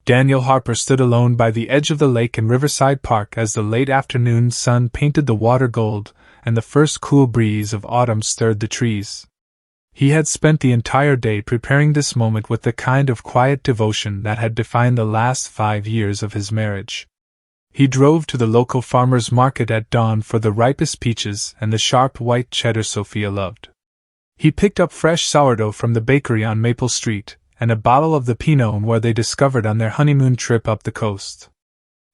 Daniel Harper stood alone by the edge of the lake in Riverside Park as the late afternoon sun painted the water gold, and the first cool breeze of autumn stirred the trees. He had spent the entire day preparing this moment with the kind of quiet devotion that had defined the last 5 years of his marriage. He drove to the local farmer's market at dawn for the ripest peaches and the sharp white cheddar Sophia loved. He picked up fresh sourdough from the bakery on Maple Street, and a bottle of the Pinot Noir they discovered on their honeymoon trip up the coast.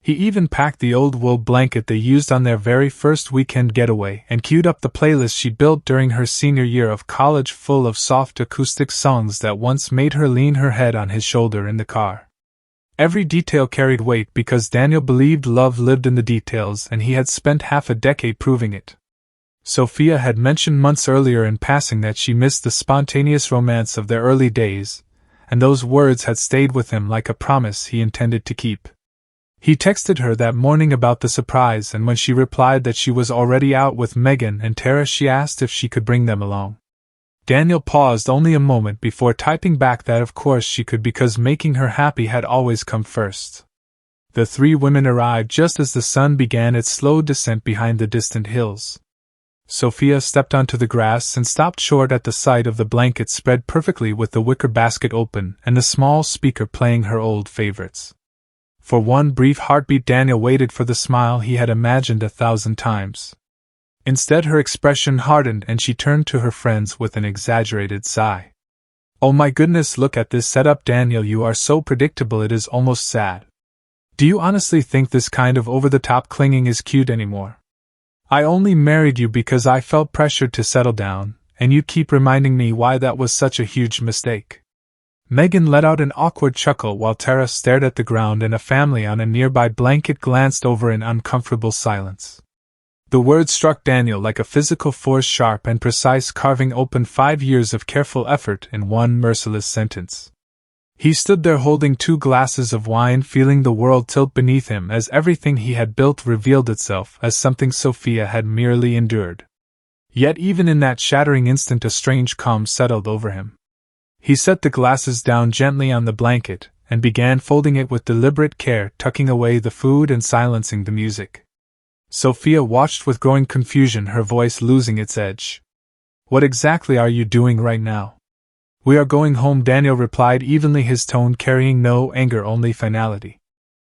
He even packed the old wool blanket they used on their very first weekend getaway and queued up the playlist she built during her senior year of college, full of soft acoustic songs that once made her lean her head on his shoulder in the car. Every detail carried weight because Daniel believed love lived in the details, and he had spent half a decade proving it. Sophia had mentioned months earlier in passing that she missed the spontaneous romance of their early days, and those words had stayed with him like a promise he intended to keep. He texted her that morning about the surprise, and when she replied that she was already out with Megan and Tara, she asked if she could bring them along. Daniel paused only a moment before typing back that of course she could, because making her happy had always come first. The 3 women arrived just as the sun began its slow descent behind the distant hills. Sophia stepped onto the grass and stopped short at the sight of the blanket spread perfectly with the wicker basket open and the small speaker playing her old favorites. For one brief heartbeat Daniel waited for the smile he had imagined 1,000 times. Instead, her expression hardened and she turned to her friends with an exaggerated sigh. "Oh my goodness, look at this setup, Daniel, you are so predictable it is almost sad. Do you honestly think this kind of over-the-top clinging is cute anymore? I only married you because I felt pressured to settle down, and you keep reminding me why that was such a huge mistake." Megan let out an awkward chuckle while Tara stared at the ground, and a family on a nearby blanket glanced over in uncomfortable silence. The words struck Daniel like a physical force, sharp and precise, carving open 5 years of careful effort in one merciless sentence. He stood there holding 2 glasses of wine, feeling the world tilt beneath him as everything he had built revealed itself as something Sophia had merely endured. Yet even in that shattering instant a strange calm settled over him. He set the glasses down gently on the blanket and began folding it with deliberate care, tucking away the food and silencing the music. Sophia watched with growing confusion, her voice losing its edge. "What exactly are you doing right now?" "We are going home," Daniel replied evenly, his tone carrying no anger, only finality.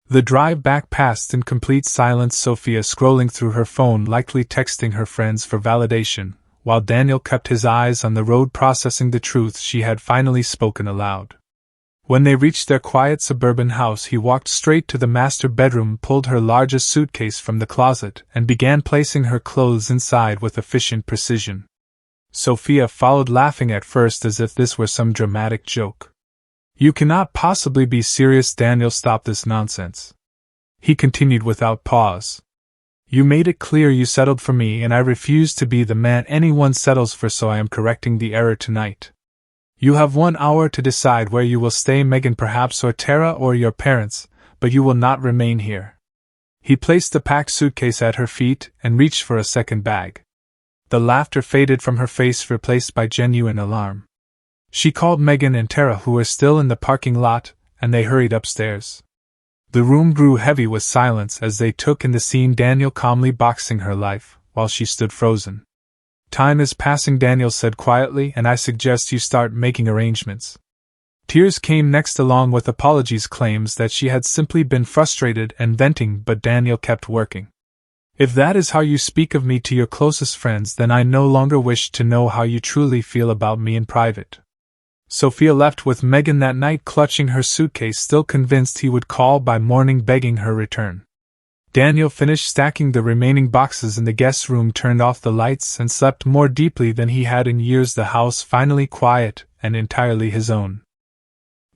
The drive back passed in complete silence, Sophia scrolling through her phone, likely texting her friends for validation, while Daniel kept his eyes on the road, processing the truth she had finally spoken aloud. When they reached their quiet suburban house, he walked straight to the master bedroom, pulled her largest suitcase from the closet, and began placing her clothes inside with efficient precision. Sophia followed, laughing at first as if this were some dramatic joke. "You cannot possibly be serious, Daniel. Stop this nonsense," he continued without pause. "You made it clear you settled for me, and I refuse to be the man anyone settles for, so I am correcting the error tonight. You have 1 hour to decide where you will stay, Megan perhaps, or Tara, or your parents, but you will not remain here." He placed the packed suitcase at her feet and reached for a second bag. The laughter faded from her face, replaced by genuine alarm. She called Megan and Tara, who were still in the parking lot, and they hurried upstairs. The room grew heavy with silence as they took in the scene, Daniel calmly boxing her life, while she stood frozen. "Time is passing," Daniel said quietly, "and I suggest you start making arrangements." Tears came next, along with apologies, claims that she had simply been frustrated and venting, but Daniel kept working. "If that is how you speak of me to your closest friends, then I no longer wish to know how you truly feel about me in private." Sophia left with Megan that night, clutching her suitcase, still convinced he would call by morning begging her return. Daniel finished stacking the remaining boxes in the guest room, turned off the lights, and slept more deeply than he had in years, the house finally quiet and entirely his own.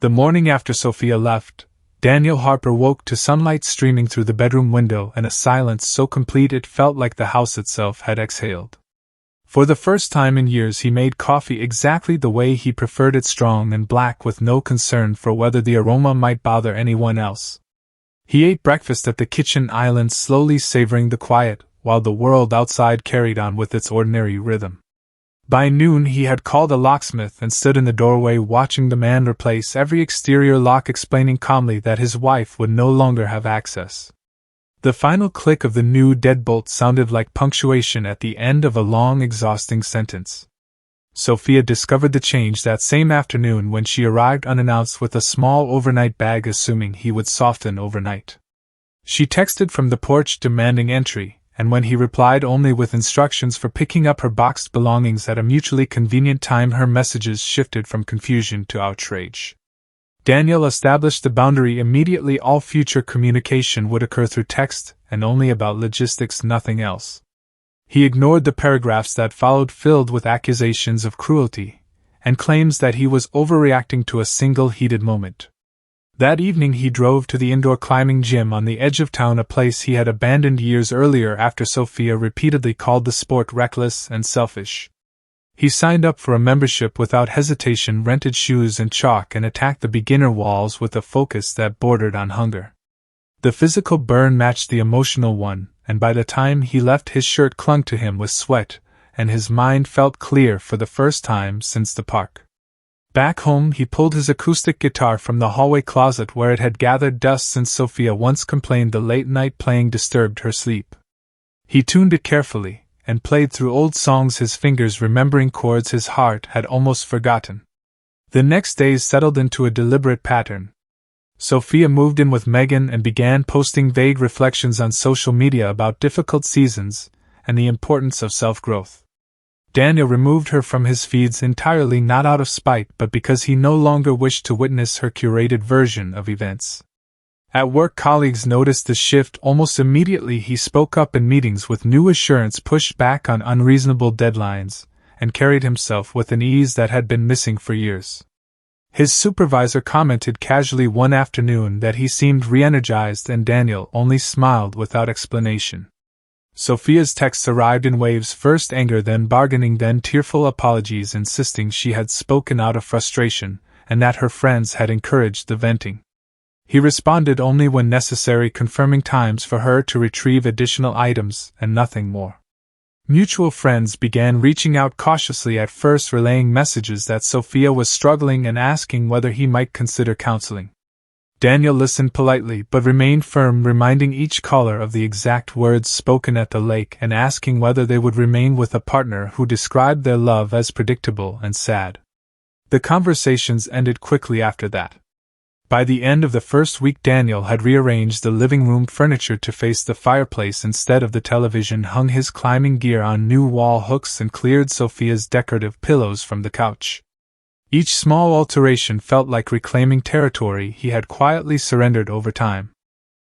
The morning after Sophia left, Daniel Harper woke to sunlight streaming through the bedroom window and a silence so complete it felt like the house itself had exhaled. For the first time in years he made coffee exactly the way he preferred it, strong and black, with no concern for whether the aroma might bother anyone else. He ate breakfast at the kitchen island, slowly savoring the quiet, while the world outside carried on with its ordinary rhythm. By noon he had called a locksmith and stood in the doorway watching the man replace every exterior lock, explaining calmly that his wife would no longer have access. The final click of the new deadbolt sounded like punctuation at the end of a long, exhausting sentence. Sophia discovered the change that same afternoon when she arrived unannounced with a small overnight bag, assuming he would soften overnight. She texted from the porch demanding entry, and when he replied only with instructions for picking up her boxed belongings at a mutually convenient time, her messages shifted from confusion to outrage. Daniel established the boundary immediately: all future communication would occur through text, and only about logistics, nothing else. He ignored the paragraphs that followed, filled with accusations of cruelty, and claims that he was overreacting to a single heated moment. That evening he drove to the indoor climbing gym on the edge of town, a place he had abandoned years earlier after Sophia repeatedly called the sport reckless and selfish. He signed up for a membership without hesitation, rented shoes and chalk, and attacked the beginner walls with a focus that bordered on hunger. The physical burn matched the emotional one, and by the time he left his shirt clung to him with sweat, and his mind felt clear for the first time since the park. Back home he pulled his acoustic guitar from the hallway closet where it had gathered dust since Sophia once complained the late-night playing disturbed her sleep. He tuned it carefully, and played through old songs, his fingers remembering chords his heart had almost forgotten. The next days settled into a deliberate pattern. Sophia moved in with Megan and began posting vague reflections on social media about difficult seasons and the importance of self-growth. Daniel removed her from his feeds entirely, not out of spite but because he no longer wished to witness her curated version of events. At work, colleagues noticed the shift almost immediately. He spoke up in meetings with new assurance, pushed back on unreasonable deadlines, and carried himself with an ease that had been missing for years. His supervisor commented casually one afternoon that he seemed re-energized, and Daniel only smiled without explanation. Sophia's texts arrived in waves, first anger, then bargaining, then tearful apologies, insisting she had spoken out of frustration, and that her friends had encouraged the venting. He responded only when necessary, confirming times for her to retrieve additional items, and nothing more. Mutual friends began reaching out cautiously, at first relaying messages that Sophia was struggling and asking whether he might consider counseling. Daniel listened politely but remained firm, reminding each caller of the exact words spoken at the lake and asking whether they would remain with a partner who described their love as predictable and sad. The conversations ended quickly after that. By the end of the first week, Daniel had rearranged the living room furniture to face the fireplace instead of the television, hung his climbing gear on new wall hooks, and cleared Sophia's decorative pillows from the couch. Each small alteration felt like reclaiming territory he had quietly surrendered over time.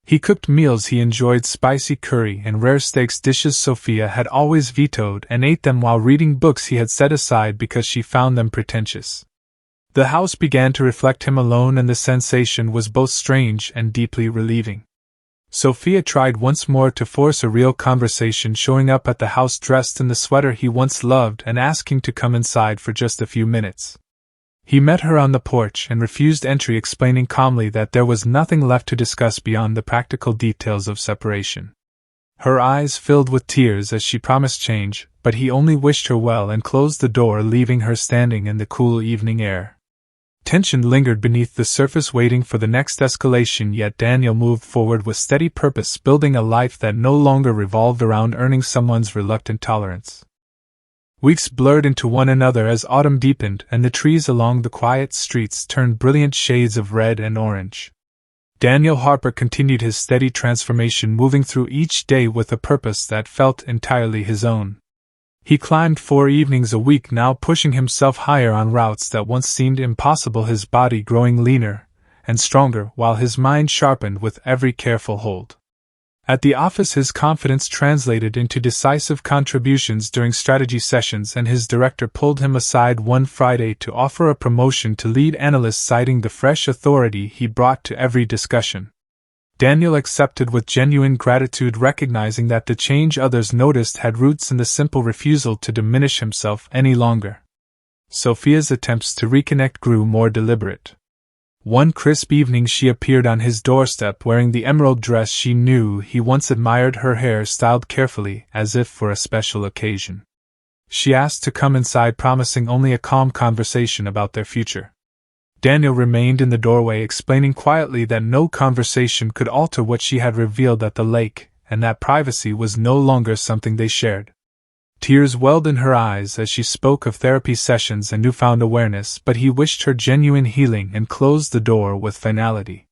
He cooked meals he enjoyed, spicy curry and rare steaks, dishes Sophia had always vetoed, and ate them while reading books he had set aside because she found them pretentious. The house began to reflect him alone, and the sensation was both strange and deeply relieving. Sophia tried once more to force a real conversation, showing up at the house dressed in the sweater he once loved and asking to come inside for just a few minutes. He met her on the porch and refused entry, explaining calmly that there was nothing left to discuss beyond the practical details of separation. Her eyes filled with tears as she promised change, but he only wished her well and closed the door, leaving her standing in the cool evening air. Tension lingered beneath the surface, waiting for the next escalation, yet Daniel moved forward with steady purpose, building a life that no longer revolved around earning someone's reluctant tolerance. Weeks blurred into one another as autumn deepened and the trees along the quiet streets turned brilliant shades of red and orange. Daniel Harper continued his steady transformation, moving through each day with a purpose that felt entirely his own. He climbed 4 evenings a week now, pushing himself higher on routes that once seemed impossible, his body growing leaner and stronger while his mind sharpened with every careful hold. At the office, his confidence translated into decisive contributions during strategy sessions, and his director pulled him aside one Friday to offer a promotion to lead analyst, citing the fresh authority he brought to every discussion. Daniel accepted with genuine gratitude, recognizing that the change others noticed had roots in the simple refusal to diminish himself any longer. Sophia's attempts to reconnect grew more deliberate. One crisp evening she appeared on his doorstep wearing the emerald dress she knew he once admired, her hair styled carefully as if for a special occasion. she asked to come inside, promising only a calm conversation about their future. Daniel remained in the doorway, explaining quietly that no conversation could alter what she had revealed at the lake, and that privacy was no longer something they shared. Tears welled in her eyes as she spoke of therapy sessions and newfound awareness, but he wished her genuine healing and closed the door with finality.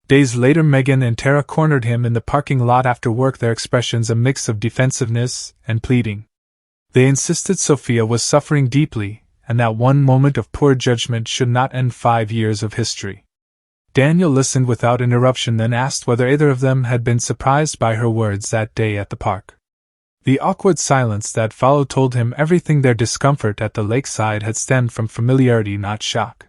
Days later, Megan and Tara cornered him in the parking lot after work, their expressions a mix of defensiveness and pleading. They insisted Sophia was suffering deeply, and that one moment of poor judgment should not end 5 years of history. Daniel listened without interruption, then asked whether either of them had been surprised by her words that day at the park. The awkward silence that followed told him everything. Their discomfort at the lakeside had stemmed from familiarity, not shock.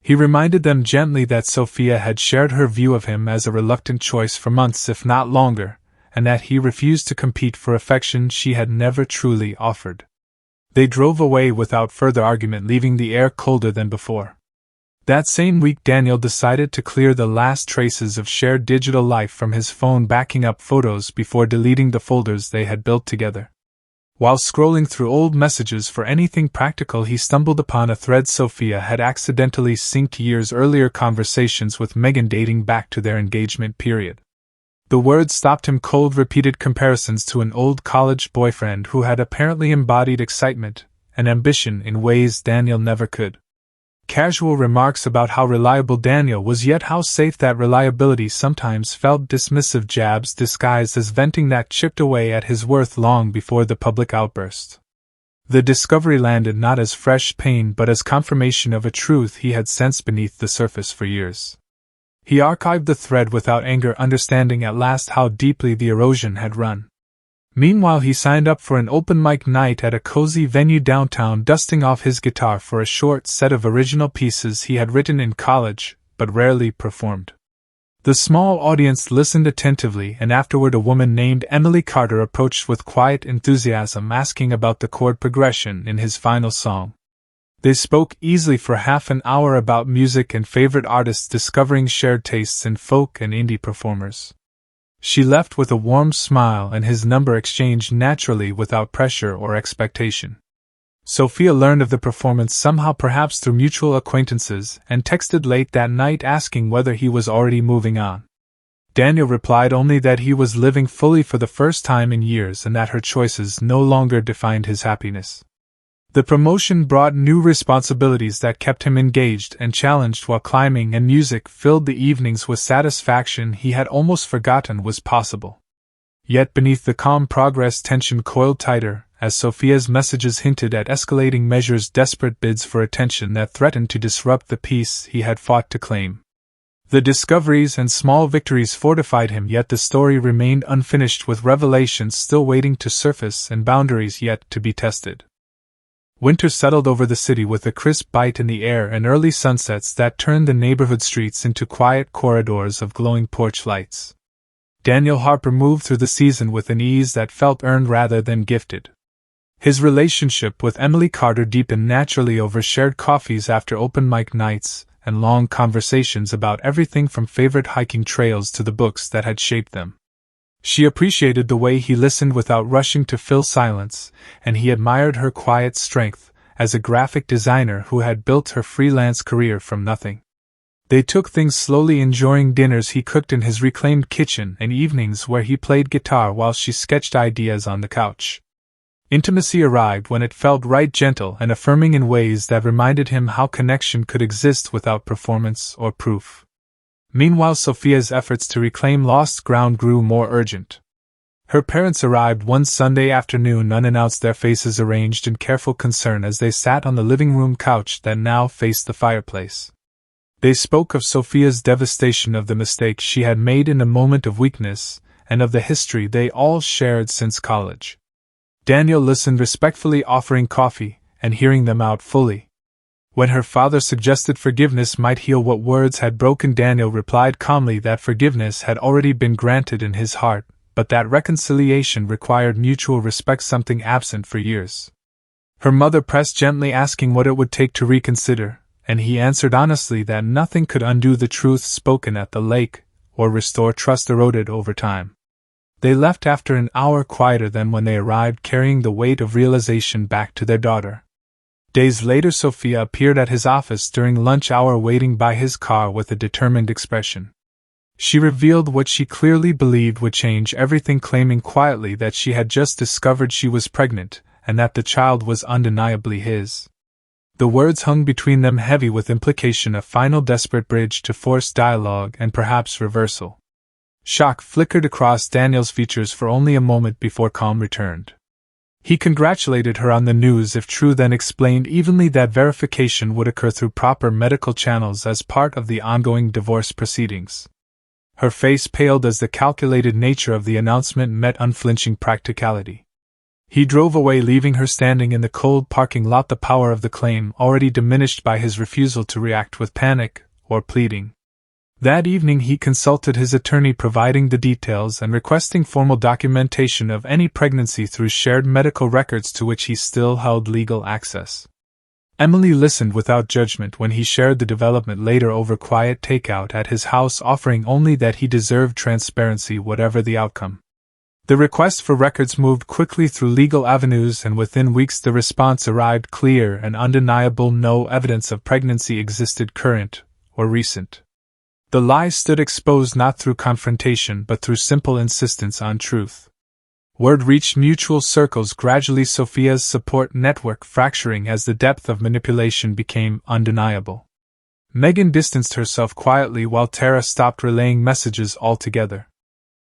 He reminded them gently that Sophia had shared her view of him as a reluctant choice for months, if not longer, and that he refused to compete for affection she had never truly offered. They drove away without further argument, leaving the air colder than before. That same week, Daniel decided to clear the last traces of shared digital life from his phone, backing up photos before deleting the folders they had built together. While scrolling through old messages for anything practical, he stumbled upon a thread Sophia had accidentally synced years earlier conversations with Megan dating back to their engagement period. The words stopped him cold, repeated comparisons to an old college boyfriend who had apparently embodied excitement and ambition in ways Daniel never could. Casual remarks about how reliable Daniel was, yet how safe that reliability sometimes felt, dismissive jabs disguised as venting that chipped away at his worth long before the public outburst. The discovery landed not as fresh pain but as confirmation of a truth he had sensed beneath the surface for years. He archived the thread without anger, understanding at last how deeply the erosion had run. Meanwhile, he signed up for an open mic night at a cozy venue downtown, dusting off his guitar for a short set of original pieces he had written in college, but rarely performed. The small audience listened attentively, and afterward a woman named Emily Carter approached with quiet enthusiasm, asking about the chord progression in his final song. They spoke easily for half an hour about music and favorite artists, discovering shared tastes in folk and indie performers. She left with a warm smile and his number exchanged naturally without pressure or expectation. Sophia learned of the performance somehow, perhaps through mutual acquaintances, and texted late that night asking whether he was already moving on. Daniel replied only that he was living fully for the first time in years and that her choices no longer defined his happiness. The promotion brought new responsibilities that kept him engaged and challenged, while climbing and music filled the evenings with satisfaction he had almost forgotten was possible. Yet beneath the calm progress, tension coiled tighter, as Sophia's messages hinted at escalating measures, desperate bids for attention that threatened to disrupt the peace he had fought to claim. The discoveries and small victories fortified him, yet the story remained unfinished, with revelations still waiting to surface and boundaries yet to be tested. Winter settled over the city with a crisp bite in the air and early sunsets that turned the neighborhood streets into quiet corridors of glowing porch lights. Daniel Harper moved through the season with an ease that felt earned rather than gifted. His relationship with Emily Carter deepened naturally over shared coffees after open mic nights and long conversations about everything from favorite hiking trails to the books that had shaped them. She appreciated the way he listened without rushing to fill silence, and he admired her quiet strength as a graphic designer who had built her freelance career from nothing. They took things slowly, enjoying dinners he cooked in his reclaimed kitchen and evenings where he played guitar while she sketched ideas on the couch. Intimacy arrived when it felt right, gentle and affirming in ways that reminded him how connection could exist without performance or proof. Meanwhile, Sophia's efforts to reclaim lost ground grew more urgent. Her parents arrived one Sunday afternoon unannounced, their faces arranged in careful concern as they sat on the living room couch that now faced the fireplace. They spoke of Sophia's devastation, of the mistake she had made in a moment of weakness, and of the history they all shared since college. Daniel listened respectfully, offering coffee, and hearing them out fully. When her father suggested forgiveness might heal what words had broken, Daniel replied calmly that forgiveness had already been granted in his heart, but that reconciliation required mutual respect, something absent for years. Her mother pressed gently, asking what it would take to reconsider, and he answered honestly that nothing could undo the truth spoken at the lake, or restore trust eroded over time. They left after an hour, quieter than when they arrived, carrying the weight of realization back to their daughter. Days later, Sophia appeared at his office during lunch hour, waiting by his car with a determined expression. She revealed what she clearly believed would change everything, claiming quietly that she had just discovered she was pregnant, and that the child was undeniably his. The words hung between them, heavy with implication, a final desperate bridge to force dialogue and perhaps reversal. Shock flickered across Daniel's features for only a moment before calm returned. He congratulated her on the news if true, then explained evenly that verification would occur through proper medical channels as part of the ongoing divorce proceedings. Her face paled as the calculated nature of the announcement met unflinching practicality. He drove away, leaving her standing in the cold parking lot, the power of the claim already diminished by his refusal to react with panic or pleading. That evening he consulted his attorney, providing the details and requesting formal documentation of any pregnancy through shared medical records to which he still held legal access. Emily listened without judgment when he shared the development later over quiet takeout at his house, offering only that he deserved transparency whatever the outcome. The request for records moved quickly through legal avenues, and within weeks the response arrived, clear and undeniable: no evidence of pregnancy existed, current or recent. The lie stood exposed not through confrontation but through simple insistence on truth. Word reached mutual circles, gradually Sophia's support network fracturing as the depth of manipulation became undeniable. Megan distanced herself quietly while Tara stopped relaying messages altogether.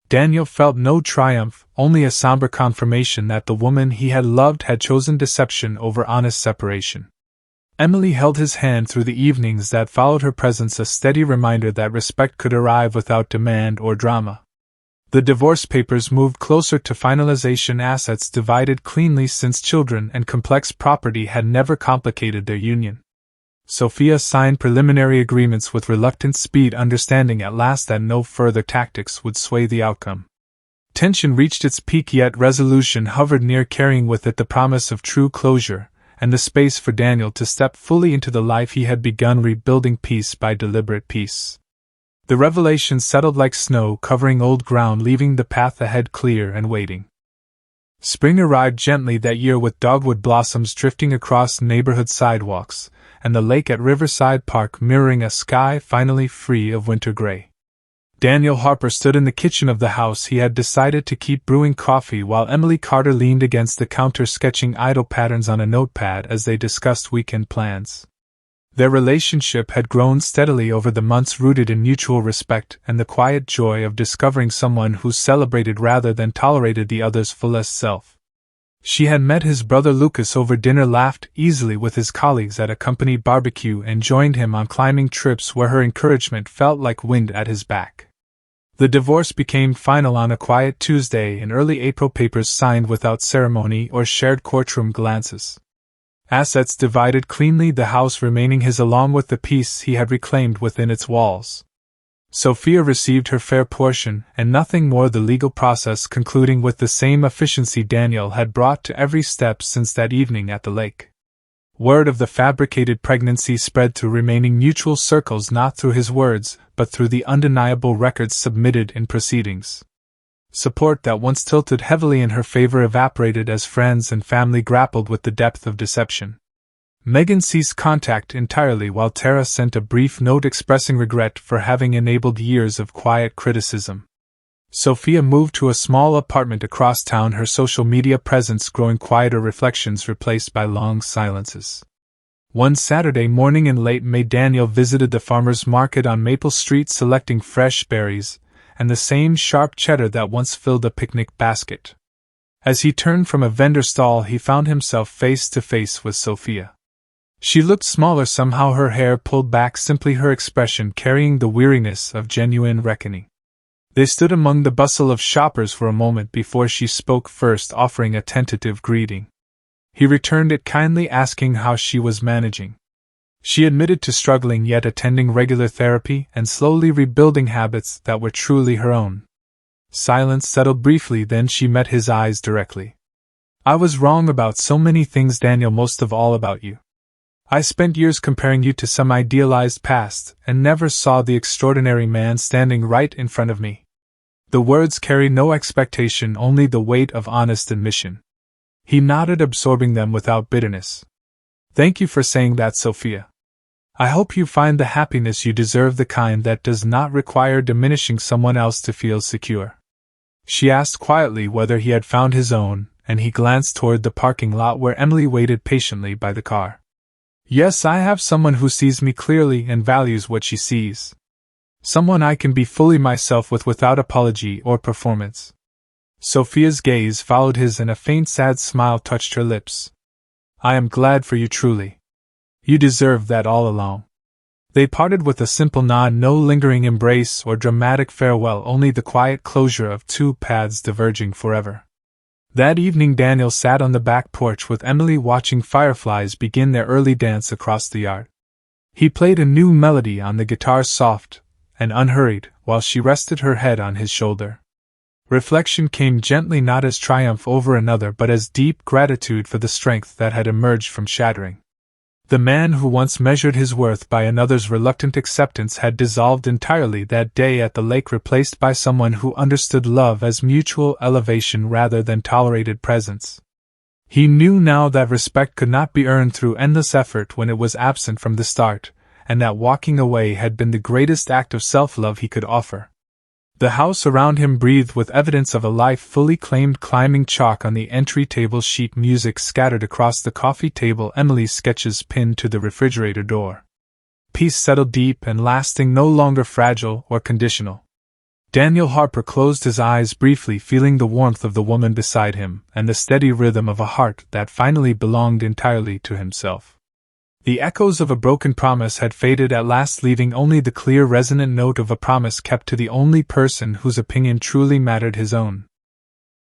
Daniel felt no triumph, only a somber confirmation that the woman he had loved had chosen deception over honest separation. Emily held his hand through the evenings that followed her presence, a steady reminder that respect could arrive without demand or drama. The divorce papers moved closer to finalization, assets divided cleanly since children and complex property had never complicated their union. Sophia signed preliminary agreements with reluctant speed, understanding at last that no further tactics would sway the outcome. Tension reached its peak, yet resolution hovered near, carrying with it the promise of true closure, and the space for Daniel to step fully into the life he had begun, rebuilding piece by deliberate piece. The revelation settled like snow, covering old ground, leaving the path ahead clear and waiting. Spring arrived gently that year, with dogwood blossoms drifting across neighborhood sidewalks, and the lake at Riverside Park mirroring a sky finally free of winter gray. Daniel Harper stood in the kitchen of the house he had decided to keep, brewing coffee, while Emily Carter leaned against the counter sketching idle patterns on a notepad as they discussed weekend plans. Their relationship had grown steadily over the months, rooted in mutual respect and the quiet joy of discovering someone who celebrated rather than tolerated the other's fullest self. She had met his brother Lucas over dinner, laughed easily with his colleagues at a company barbecue, and joined him on climbing trips where her encouragement felt like wind at his back. The divorce became final on a quiet Tuesday in early April, papers signed without ceremony or shared courtroom glances. Assets divided cleanly, the house remaining his along with the peace he had reclaimed within its walls. Sophia received her fair portion, and nothing more, the legal process concluding with the same efficiency Daniel had brought to every step since that evening at the lake. Word of the fabricated pregnancy spread through remaining mutual circles, not through his words, but through the undeniable records submitted in proceedings. Support that once tilted heavily in her favor evaporated as friends and family grappled with the depth of deception. Megan ceased contact entirely, while Tara sent a brief note expressing regret for having enabled years of quiet criticism. Sophia moved to a small apartment across town, her social media presence growing, quieter reflections replaced by long silences. One Saturday morning in late May, Daniel visited the farmer's market on Maple Street, selecting fresh berries and the same sharp cheddar that once filled a picnic basket. As he turned from a vendor stall, he found himself face to face with Sophia. She looked smaller somehow, her hair pulled back, simply her expression carrying the weariness of genuine reckoning. They stood among the bustle of shoppers for a moment before she spoke, first offering a tentative greeting. He returned it kindly, asking how she was managing. She admitted to struggling, yet attending regular therapy and slowly rebuilding habits that were truly her own. Silence settled briefly, then she met his eyes directly. "I was wrong about so many things, Daniel, most of all about you. I spent years comparing you to some idealized past, and never saw the extraordinary man standing right in front of me. The words carry no expectation, only the weight of honest admission. He nodded, absorbing them without bitterness. Thank you for saying that, Sophia. I hope you find the happiness you deserve, the kind that does not require diminishing someone else to feel secure. She asked quietly whether he had found his own, and he glanced toward the parking lot where Emily waited patiently by the car. Yes, I have someone who sees me clearly and values what she sees. Someone I can be fully myself with without apology or performance. Sophia's gaze followed his and a faint sad smile touched her lips. I am glad for you, truly. You deserve that all along. They parted with a simple nod, no lingering embrace or dramatic farewell, only the quiet closure of two paths diverging forever. That evening Daniel sat on the back porch with Emily, watching fireflies begin their early dance across the yard. He played a new melody on the guitar, soft and unhurried, while she rested her head on his shoulder. Reflection came gently, not as triumph over another but as deep gratitude for the strength that had emerged from shattering. The man who once measured his worth by another's reluctant acceptance had dissolved entirely that day at the lake, replaced by someone who understood love as mutual elevation rather than tolerated presence. He knew now that respect could not be earned through endless effort when it was absent from the start, and that walking away had been the greatest act of self-love he could offer. The house around him breathed with evidence of a life fully claimed, climbing chalk on the entry table, sheet music scattered across the coffee table, Emily's sketches pinned to the refrigerator door. Peace settled deep and lasting, no longer fragile or conditional. Daniel Harper closed his eyes briefly, feeling the warmth of the woman beside him and the steady rhythm of a heart that finally belonged entirely to himself. The echoes of a broken promise had faded at last, leaving only the clear, resonant note of a promise kept to the only person whose opinion truly mattered, his own.